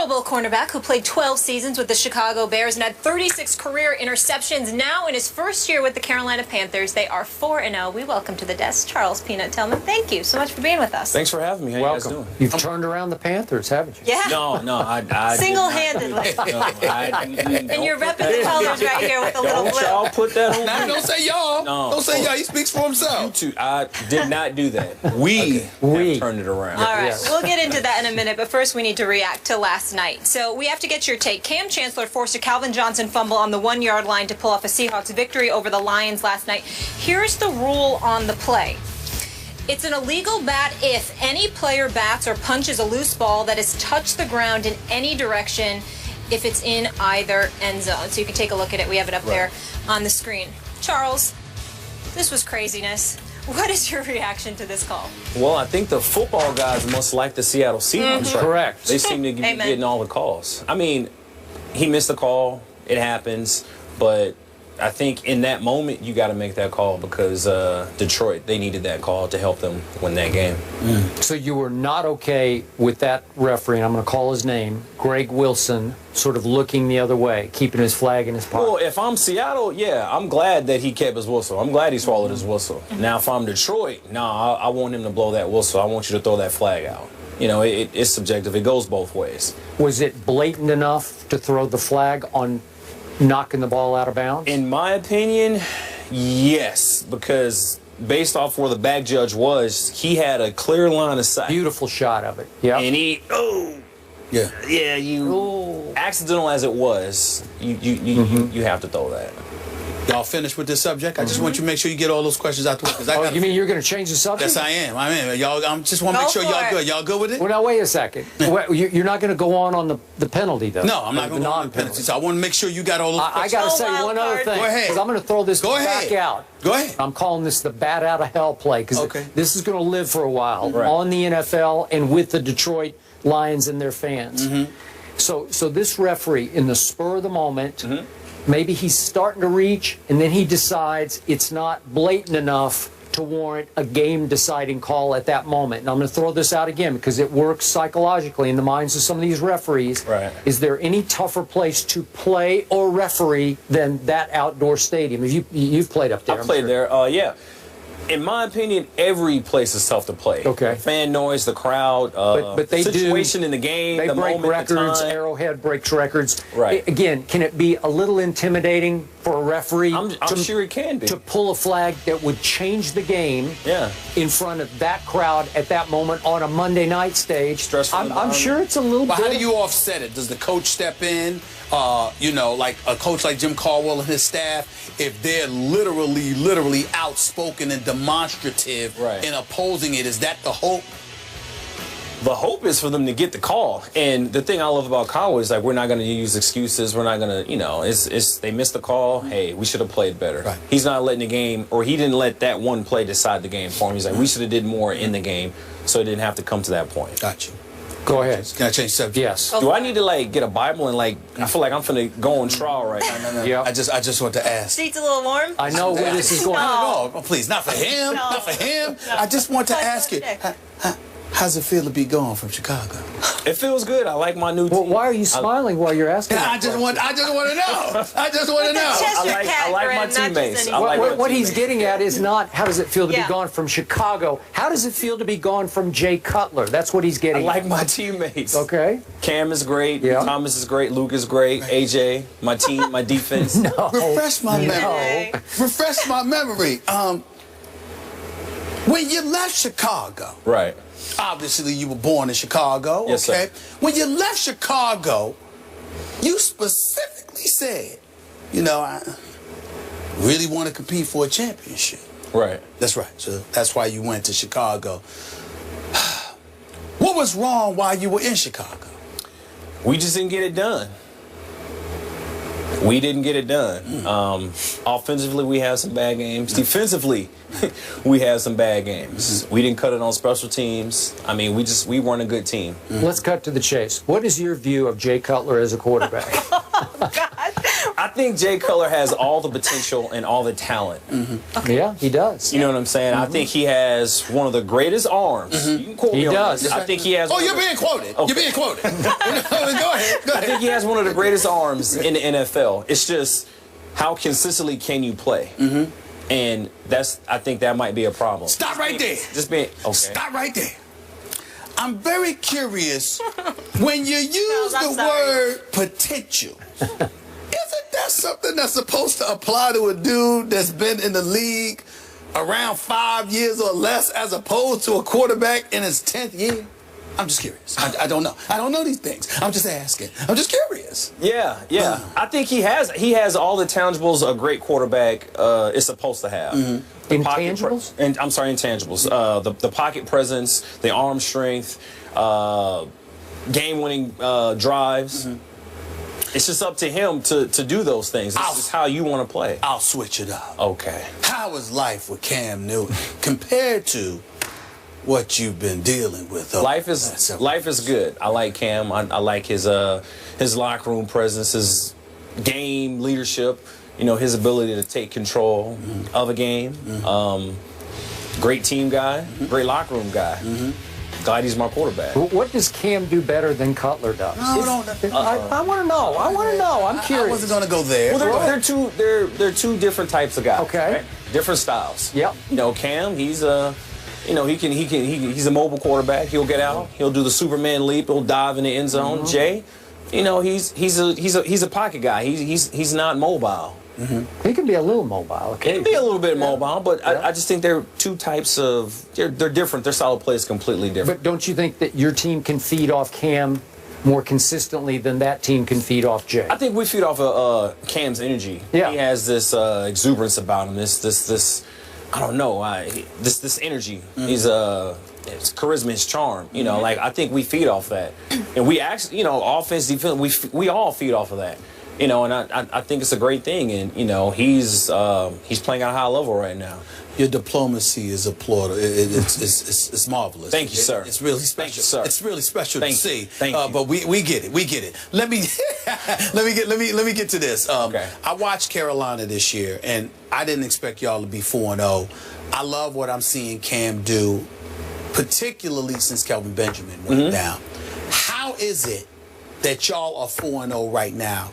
Bowl cornerback who played 12 seasons with the Chicago Bears and had 36 career interceptions. Now in his first year with the Carolina Panthers, they are 4-0. We welcome to the desk Charles Peanut Tillman. Thank you so much for being with us. Thanks for having me. How you guys doing? You've turned around the Panthers, haven't you? Yeah. No, I single-handedly. And you're repping the colors right here with the little blue. Y'all put that on Now, me. don't say y'all. No. Don't say y'all. He speaks for himself. I did not do that. We have turned it around. All right, Yes. we'll get into that in a minute, but first we need to react to last night. So we have to get your take. Cam Chancellor forced a Calvin Johnson fumble on the 1-yard line to pull off a Seahawks victory over the Lions last night. Here's the rule on the play. It's an illegal bat if any player bats or punches a loose ball that has touched the ground in any direction if it's in either end zone. So you can take a look at it. We have it up there on the screen. Charles, this was craziness. What is your reaction to this call? Well, I think the football guys must like the Seattle Seahawks. Correct. They seem to be getting all the calls. I mean, he missed the call. It happens. But I think in that moment, you got to make that call because Detroit, they needed that call to help them win that game. So you were not okay with that referee, and I'm going to call his name, Greg Wilson, sort of looking the other way, keeping his flag in his pocket. Well, if I'm Seattle, yeah, I'm glad that he kept his whistle. I'm glad he swallowed his whistle. Now, if I'm Detroit, I want him to blow that whistle. I want you to throw that flag out. You know, it's subjective. It goes both ways. Was it blatant enough to throw the flag on knocking the ball out of bounds? In my opinion, yes, because based off where the back judge was, he had a clear line of sight. Beautiful shot of it. Yeah. And he, accidental as it was, you have to throw that. Y'all finished with this subject? I just want you to make sure you get all those questions out the way. Oh, you mean you're going to change the subject? Yes, I am. Y'all, I just want to make sure y'all good. Y'all good with it? Well, now, wait a second. You're not going to go on the penalty, though? No, I'm not going to go on the penalty. So I want to make sure you got all those questions. I got to say one other thing. Go ahead. Because I'm going to throw this back out. Go ahead. I'm calling this the bat out of hell play because this is going to live for a while on the NFL and with the Detroit Lions and their fans. So this referee, in the spur of the moment, maybe he's starting to reach, and then he decides it's not blatant enough to warrant a game-deciding call at that moment. And I'm going to throw this out again because it works psychologically in the minds of some of these referees. Right. Is there any tougher place to play or referee than that outdoor stadium? You've played up there. I played there, yeah. In my opinion, every place is tough to play. Okay. Fan noise, the crowd, but they situation in the game, they the break moment, records. the time. Arrowhead breaks records. Right. Again, can it be a little intimidating for a referee? I'm sure it can be. To pull a flag that would change the game in front of that crowd at that moment on a Monday night stage. I'm sure it's a little bit. But how do you offset it? Does the coach step in? You know, like a coach like Jim Caldwell and his staff, if they're literally outspoken and demonstrative in opposing it, is that the hope? The hope is for them to get the call. And the thing I love about Caldwell is, like, we're not going to use excuses. We're not going to, you know, they missed the call. Hey, we should have played better. Right. He's not letting the game, or he didn't let that one play decide the game for him. He's like, we should have did more in the game so it didn't have to come to that point. Got you. Go ahead. Can I change subject? Yes. Do I need to, like, get a Bible and, like, I feel like I'm finna go on trial right now. No. Yep. I just want to ask. Seat's a little warm. I know where this is going. No, please, not for him. Not for him. I just want to ask you, how's it feel to be gone from Chicago? It feels good. I like my new team. Well, why are you smiling while you're asking? I just want to know. I just want to know. I like my teammates. What he's getting at is not how does it feel to be gone from Chicago. How does it feel to be gone from Jay Cutler? That's what he's getting. I like my teammates. Okay. Cam is great. Thomas is great. Luke is great. AJ, my team, my defense. Refresh my memory. Refresh my memory. When you left Chicago. Right. Obviously, you were born in Chicago, yes, okay? Sir. When you left Chicago, you specifically said, you know, I really want to compete for a championship. Right. That's right. So that's why you went to Chicago. What was wrong while you were in Chicago? We just didn't get it done. We didn't get it done. Offensively, we had some bad games. Defensively, we had some bad games. We didn't cut it on special teams. I mean, we weren't a good team. Let's cut to the chase. What is your view of Jay Cutler as a quarterback? Oh, God. I think Jay Cutler has all the potential and all the talent. Okay. Yeah, he does. You know what I'm saying? I think he has one of the greatest arms. You can quote me on this. I think he has. Oh, you're being quoted. Okay. You're being quoted. Go ahead. I think he has one of the greatest arms in the NFL. It's just how consistently can you play? And I think that might be a problem. Stop right there. Just being okay. Stop right there. I'm very curious when you use the word potential. Isn't that something that's supposed to apply to a dude that's been in the league around 5 years or less, as opposed to a quarterback in his 10th year? I'm just curious. I don't know. I don't know these things. I'm just asking. I'm just curious. Yeah. I think he has all the tangibles a great quarterback is supposed to have. Intangibles? I'm sorry, intangibles. The pocket presence, the arm strength, game-winning drives. It's just up to him to do those things. This is how you want to play. I'll switch it up. Okay. How is life with Cam Newton compared to what you've been dealing with? Life is good. I like Cam. I like his locker room presence, his game leadership. You know, his ability to take control of a game. Great team guy. Great locker room guy. Glad he's my quarterback. What does Cam do better than Cutler does? I want to know. I'm curious. I wasn't going to go there. Well, they're two different types of guys. Okay. Right? Different styles. Yep. You know, Cam, he's a mobile quarterback. He'll get out. He'll do the Superman leap. He'll dive in the end zone. Jay, you know, he's a pocket guy. He's not mobile. He can be a little mobile. He can be a little bit mobile, but I just think they're two types of. They're different. Their style of play is completely different. But don't you think that your team can feed off Cam more consistently than that team can feed off Jay? I think we feed off of Cam's energy. Yeah. He has this exuberance about him. This I don't know. This energy. He's his charisma, his charm. You know, like I think we feed off that, and we actually, you know, offense, defense, we all feed off of that. You know, and I think it's a great thing, and you know, he's playing at a high level right now. Your diplomacy is applauded. It's marvelous. Thank you, sir. It's really special. Thank you, sir. It's really special to see. Thank you. But we get it. We get it. Let me get to this. Okay. I watched Carolina this year, and I didn't expect y'all to be 4-0. I love what I'm seeing Cam do, particularly since Kelvin Benjamin went down. How is it that y'all are 4-0 right now?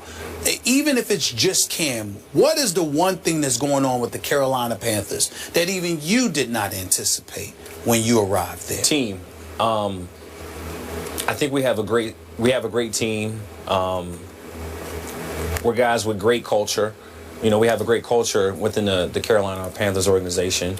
Even if it's just Cam, what is the one thing that's going on with the Carolina Panthers that even you did not anticipate when you arrived there? Team. I think we have a great team. We're guys with great culture. You know, we have a great culture within the Carolina Panthers organization,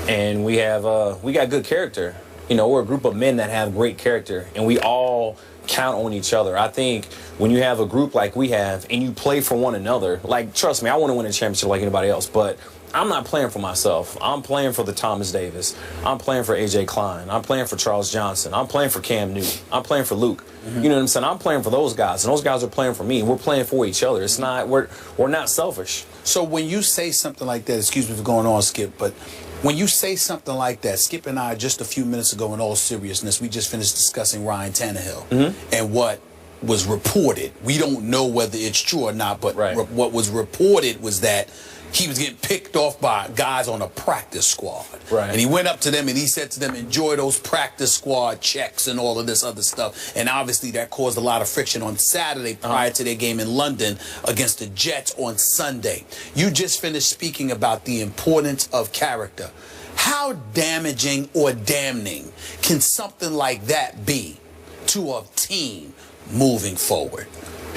and we got good character. You know, we're a group of men that have great character, and we all count on each other. I think when you have a group like we have and you play for one another, like, trust me, I want to win a championship like anybody else, but I'm not playing for myself. I'm playing for the Thomas Davis. I'm playing for A.J. Klein. I'm playing for Charles Johnson. I'm playing for Cam Newton. I'm playing for Luke. You know what I'm saying? I'm playing for those guys, and those guys are playing for me. We're playing for each other. It's not, we're not selfish. So when you say something like that, excuse me for going on, Skip, but when you say something like that, Skip and I, just a few minutes ago, in all seriousness, we just finished discussing Ryan Tannehill and what was reported. We don't know whether it's true or not, but what was reported was that he was getting picked off by guys on a practice squad. And he went up to them and he said to them, enjoy those practice squad checks and all of this other stuff. And obviously that caused a lot of friction on Saturday prior to their game in London against the Jets on Sunday. You just finished speaking about the importance of character. How damaging or damning can something like that be to a team moving forward?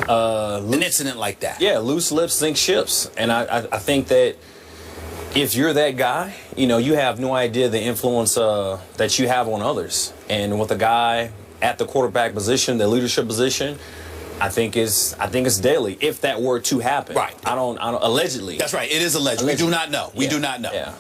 An incident like that. Yeah, loose lips sink ships. And I think that if you're that guy, you know, you have no idea the influence that you have on others. And with a guy at the quarterback position, the leadership position, I think it's daily, if that were to happen. Right. I don't allegedly. That's right. It is alleged. We do not know. We do not know. Yeah.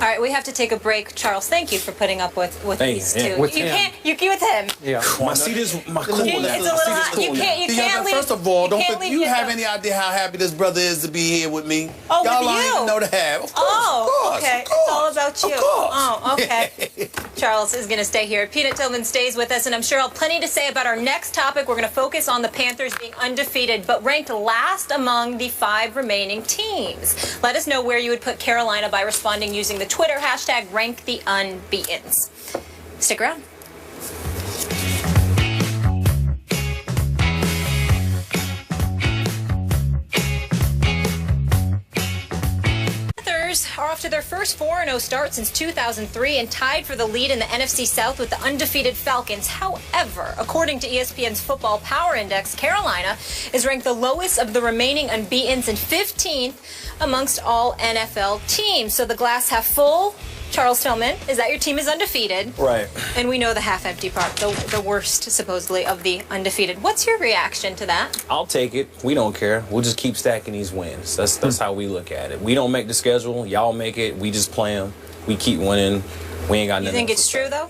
All right, we have to take a break. Charles, thank you for putting up with these two. With you him. can't. You with him. Yeah. My seat is my cool. It's a little hot. You can't leave. First of all, you can't leave you yet, have though. any idea how happy this brother is to be here with me? Oh, y'all with don't you? even know to have. Of course, Oh, of course, okay. of course, It's all about you. Of course. Oh, okay. Charles is going to stay here. Peanut Tillman stays with us, and I'm sure I'll have plenty to say about our next topic. We're going to focus on the Panthers being undefeated, but ranked last among the 5 remaining teams. Let us know where you would put Carolina by responding using the Twitter hashtag #RankTheUnbeatens. Stick around. Are off to their first 4-0 start since 2003 and tied for the lead in the NFC South with the undefeated Falcons. However, according to ESPN's Football Power Index, Carolina is ranked the lowest of the remaining unbeatens and 15th amongst all NFL teams. So the glass half full, Charles Tillman, is that your team is undefeated. Right. And we know the half-empty part, the worst, supposedly, of the undefeated. What's your reaction to that? I'll take it. We don't care. We'll just keep stacking these wins. That's how we look at it. We don't make the schedule. Y'all make it. We just play them. We keep winning. We ain't got nothing. You think it's true, though?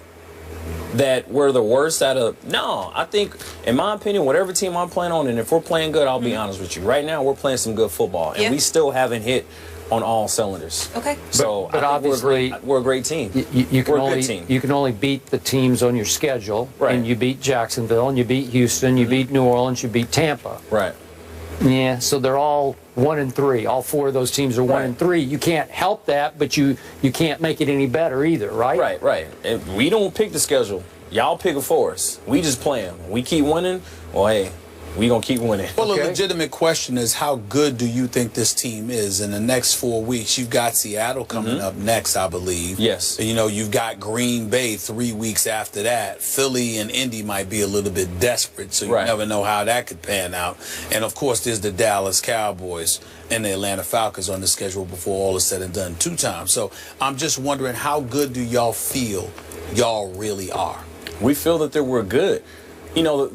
That we're the worst out of... No, I think, in my opinion, whatever team I'm playing on, and if we're playing good, I'll be honest with you. Right now, we're playing some good football, and we still haven't hit on all cylinders. Okay. So but obviously we're a great team. You can we're a only good team. you can only beat the teams on your schedule, Right. and you beat Jacksonville, and you beat Houston, you beat New Orleans, you beat Tampa. Right. Yeah, so they're all 1-3. All 4 of those teams are 1-3. You can't help that, but you can't make it any better either, right? Right. And we don't pick the schedule. Y'all pick it for us. We just play them. We keep winning. Well, hey, we gonna keep winning. Well, a legitimate question is, how good do you think this team is in the next 4 weeks? You've got Seattle coming up next, I believe. Yes. You know, you've got Green Bay 3 weeks after that. Philly and Indy might be a little bit desperate, so you never know how that could pan out. And, of course, there's the Dallas Cowboys and the Atlanta Falcons on the schedule before all is said and done 2 times. So I'm just wondering, how good do y'all feel y'all really are? We feel that we're good. You know,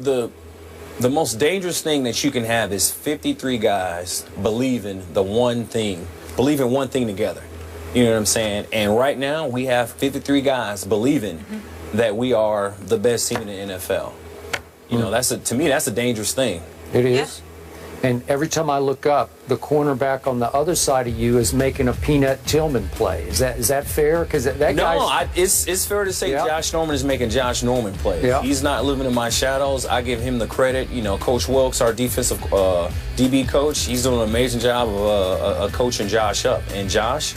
the most dangerous thing that you can have is 53 guys believing one thing together. You know what I'm saying? And right now we have 53 guys believing that we are the best team in the NFL. You know, to me that's a dangerous thing. It is. And every time I look up, the cornerback on the other side of you is making a Peanut Tillman play. Is that fair? Because that guy's... it's fair to say Josh Norman is making Josh Norman plays. Yeah. He's not living in my shadows. I give him the credit. You know, Coach Wilkes, our defensive DB coach, he's doing an amazing job of coaching Josh up. And Josh,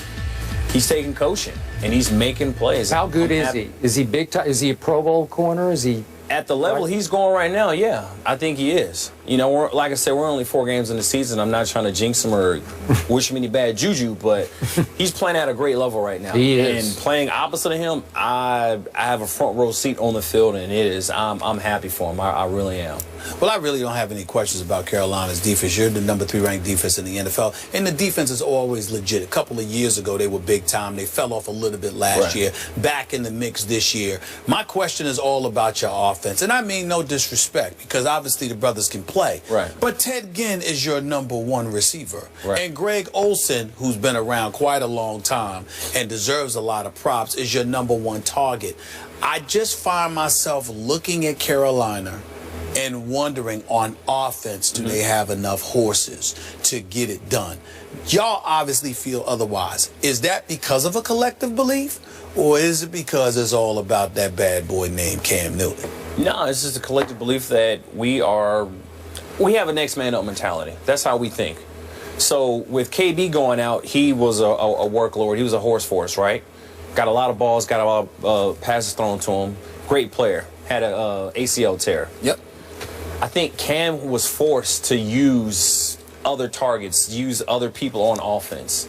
he's taking coaching and he's making plays. How good is he? Is he big time? Is he a Pro Bowl corner? Is he... At the level he's going right now, yeah, I think he is. You know, like I said, we're only 4 games in the season. I'm not trying to jinx him or wish him any bad juju, but he's playing at a great level right now. He is. And playing opposite of him, I have a front row seat on the field, and I'm happy for him. I really am. Well, I really don't have any questions about Carolina's defense. You're the number 3 ranked defense in the NFL, and the defense is always legit. A couple of years ago, they were big time. They fell off a little bit last year. Back in the mix this year. My question is all about your offense, and I mean no disrespect, because obviously the brothers can play. Right. But Ted Ginn is your number 1 receiver, right. And Greg Olsen, who's been around quite a long time and deserves a lot of props, is your number 1 target. I just find myself looking at Carolina and wondering, on offense, do they have enough horses to get it done? Y'all obviously feel otherwise. Is that because of a collective belief, or is it because it's all about that bad boy named Cam Newton? No, it's just a collective belief that we have a next man up mentality. That's how we think. So with KB going out, he was a workload. He was a horse for us, right? Got a lot of balls, got a lot of passes thrown to him. Great player. Had a ACL tear. Yep. I think Cam was forced to use other targets, use other people on offense.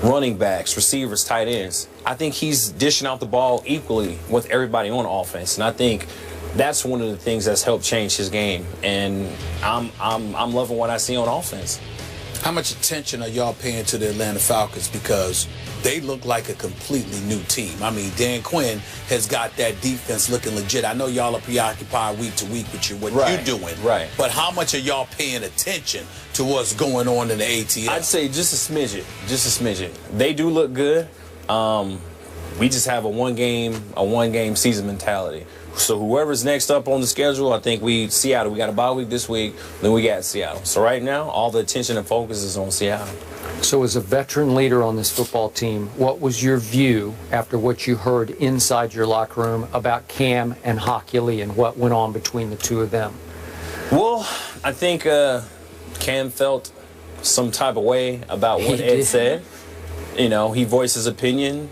Running backs, receivers, tight ends. I think he's dishing out the ball equally with everybody on offense. And I think that's one of the things that's helped change his game. And I'm loving what I see on offense. How much attention are y'all paying to the Atlanta Falcons? Because they look like a completely new team. I mean, Dan Quinn has got that defense looking legit. I know y'all are preoccupied week to week with what you're doing. Right. But how much are y'all paying attention to what's going on in the ATL? I'd say just a smidget. Just a smidget. They do look good. we just have a one game season mentality. So whoever's next up on the schedule, I think Seattle. We got a bye week this week, then we got Seattle. So right now, all the attention and focus is on Seattle. So as a veteran leader on this football team, what was your view after what you heard inside your locker room about Cam and Hockley and what went on between the two of them? Well, I think Cam felt some type of way about what Ed said. You know, he voiced his opinion.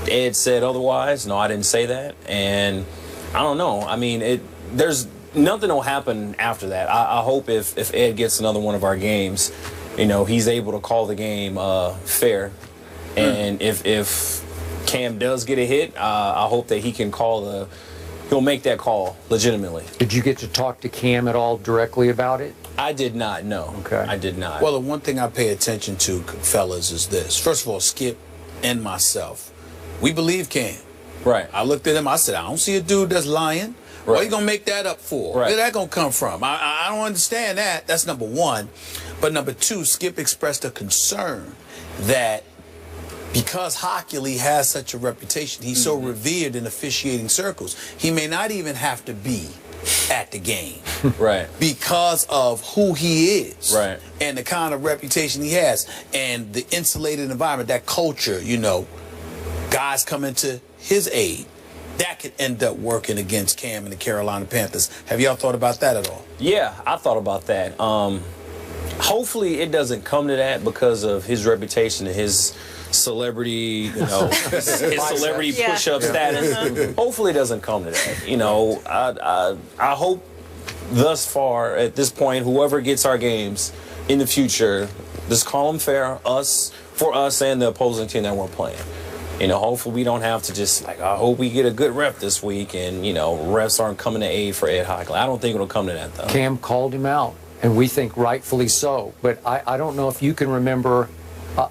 Ed said otherwise. No, I didn't say that. And I don't know. I mean, there's nothing will happen after that. I hope if Ed gets another one of our games, you know, he's able to call the game fair. And if Cam does get a hit, I hope that he can he'll make that call legitimately. Did you get to talk to Cam at all directly about it? I did not, no. Okay. I did not. Well, the one thing I pay attention to, fellas, is this. First of all, Skip and myself, we believe Cam. Right. I looked at him, I said, I don't see a dude that's lying. Right. What are you going to make that up for? Right. Where's that going to come from? I don't understand that. That's number one. But number two, Skip expressed a concern that because Hockley has such a reputation, he's so revered in officiating circles, he may not even have to be at the game. Right. Because of who he is. Right. And the kind of reputation he has. And the insulated environment, that culture, you know, guys coming to his aid. That could end up working against Cam and the Carolina Panthers. Have y'all thought about that at all? Yeah, I thought about that. Hopefully it doesn't come to that because of his reputation and his celebrity, you know, his celebrity push-up status. Hopefully it doesn't come to that. You know, I hope thus far at this point, whoever gets our games in the future, just call them fair, for us and the opposing team that we're playing. You know, hopefully we don't have to just, like, I hope we get a good rep this week and, you know, refs aren't coming to aid for Ed Hockley. I don't think it'll come to that, though. Cam called him out, and we think rightfully so. But I don't know if you can remember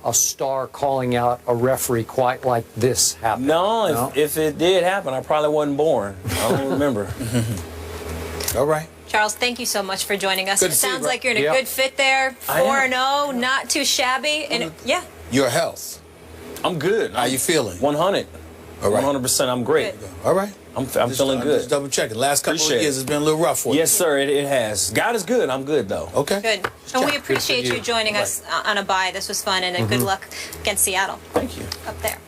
a star calling out a referee quite like this happened. No, if it did happen, I probably wasn't born. I don't remember. All right. Charles, thank you so much for joining us. Good It to see you, sounds bro. like you're in a good fit there. 4-0, not too shabby. And yeah. Your health. I'm good. How you feeling? 100. All right. 100%. I'm great. Good. All right. I'm feeling good. Just double checking. Last couple Appreciate of years it. has been a little rough for you. Yes, sir. It has. God is good. I'm good, though. Okay. Good. And we appreciate you joining us on a bye. This was fun, and good luck against Seattle. Thank you. Up there.